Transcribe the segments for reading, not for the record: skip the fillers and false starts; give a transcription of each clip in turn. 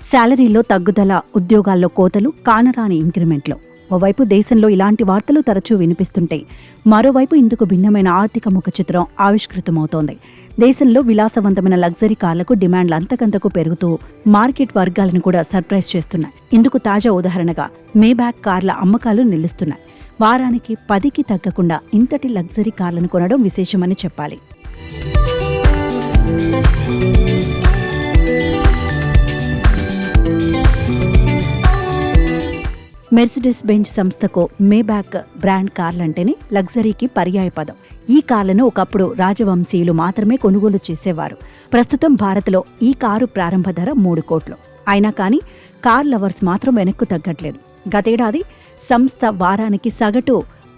శాలరీలో తగ్గుదల, ఉద్యోగాల్లో కోతలు, కానరాని ఇంక్రిమెంట్లు. ఓవైపు దేశంలో ఇలాంటి వార్తలు తరచూ వినిపిస్తుంటాయి. మరోవైపు ఇందుకు భిన్నమైన ఆర్థిక ముఖచిత్రం ఆవిష్కృతమవుతోంది. దేశంలో విలాసవంతమైన లగ్జరీ కార్లకు డిమాండ్లు అంతకంతకు పెరుగుతూ మార్కెట్ వర్గాలను కూడా సర్ప్రైజ్ చేస్తున్నాయి. ఇందుకు తాజా ఉదాహరణగా మేబ్యాక్ కార్ల అమ్మకాలు నిలుస్తున్నాయి. వారానికి 10కి తగ్గకుండా ఇంతటి లగ్జరీ కార్లను కొనడం విశేషమని చెప్పాలి. మెర్సిడెస్ బెంజ్ సంస్థకు మేబ్యాక్ బ్రాండ్ కార్లంటేనే లగ్జరీకి పర్యాయపదం. ఈ కార్లను ఒకప్పుడు రాజవంశీయులు మాత్రమే కొనుగోలు చేసేవారు. ప్రస్తుతం భారత్లో ఈ కారు ప్రారంభ ధర 3 కోట్లు. అయినా కానీ కార్ లవర్స్ మాత్రం వెనక్కు తగ్గట్లేదు. గతేడాది సంస్థ వారానికి సగటు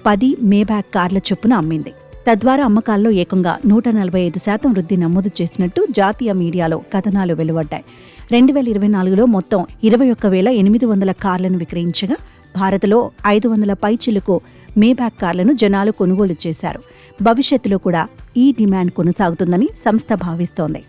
10 మేబ్యాక్ కార్ల చొప్పున అమ్మింది. తద్వారా అమ్మకాల్లో ఏకంగా 145% వృద్ధి నమోదు చేసినట్టు జాతీయ మీడియాలో కథనాలు వెలువడ్డాయి. 2024లో మొత్తం 21,800 కార్లను విక్రయించగా భారత్లో 500 పైచిలుకు మేబ్యాక్ కార్లను జనాలు కొనుగోలు చేశారు. భవిష్యత్తులో కూడా ఈ డిమాండ్ కొనసాగుతుందని సంస్థ భావిస్తోంది.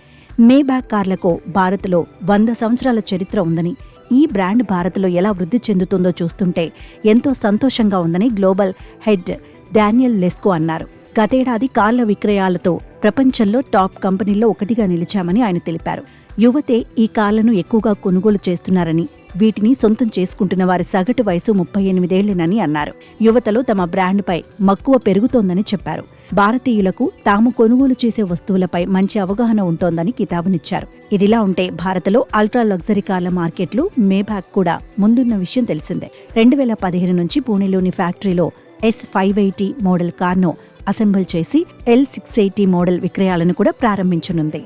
మేబ్యాక్ కార్లకు భారత్లో 100 సంవత్సరాల చరిత్ర ఉందని, ఈ బ్రాండ్ భారత్లో ఎలా వృద్ధి చెందుతుందో చూస్తుంటే ఎంతో సంతోషంగా ఉందని గ్లోబల్ హెడ్ డానియల్ లెస్కో అన్నారు. గతేడాది కార్ల విక్రయాలతో ప్రపంచంలో టాప్ కంపెనీల్లో ఒకటిగా నిలిచామని ఆయన తెలిపారు. యువతే ఈ కార్లను ఎక్కువగా కొనుగోలు చేస్తున్నారని, వీటిని సొంతం చేసుకుంటున్న వారి సగటు వయసు 38 ఏళ్లేనని అన్నారు. యువతలో తమ బ్రాండ్పై మక్కువ పెరుగుతోందని చెప్పారు. భారతీయులకు తాము కొనుగోలు చేసే వస్తువులపై మంచి అవగాహన ఉంటోందని కితాబునిచ్చారు. ఇదిలా ఉంటే భారత్లో అల్ట్రా లగ్జరీ కార్ల మార్కెట్లు మేబ్యాక్ కూడా ముందున్న విషయం తెలిసిందే. 2015 నుంచి పూణేలోని ఫ్యాక్టరీలో S580 మోడల్ కార్ను అసెంబుల్ చేసి L680 మోడల్ విక్రయాలను కూడా ప్రారంభించనుంది.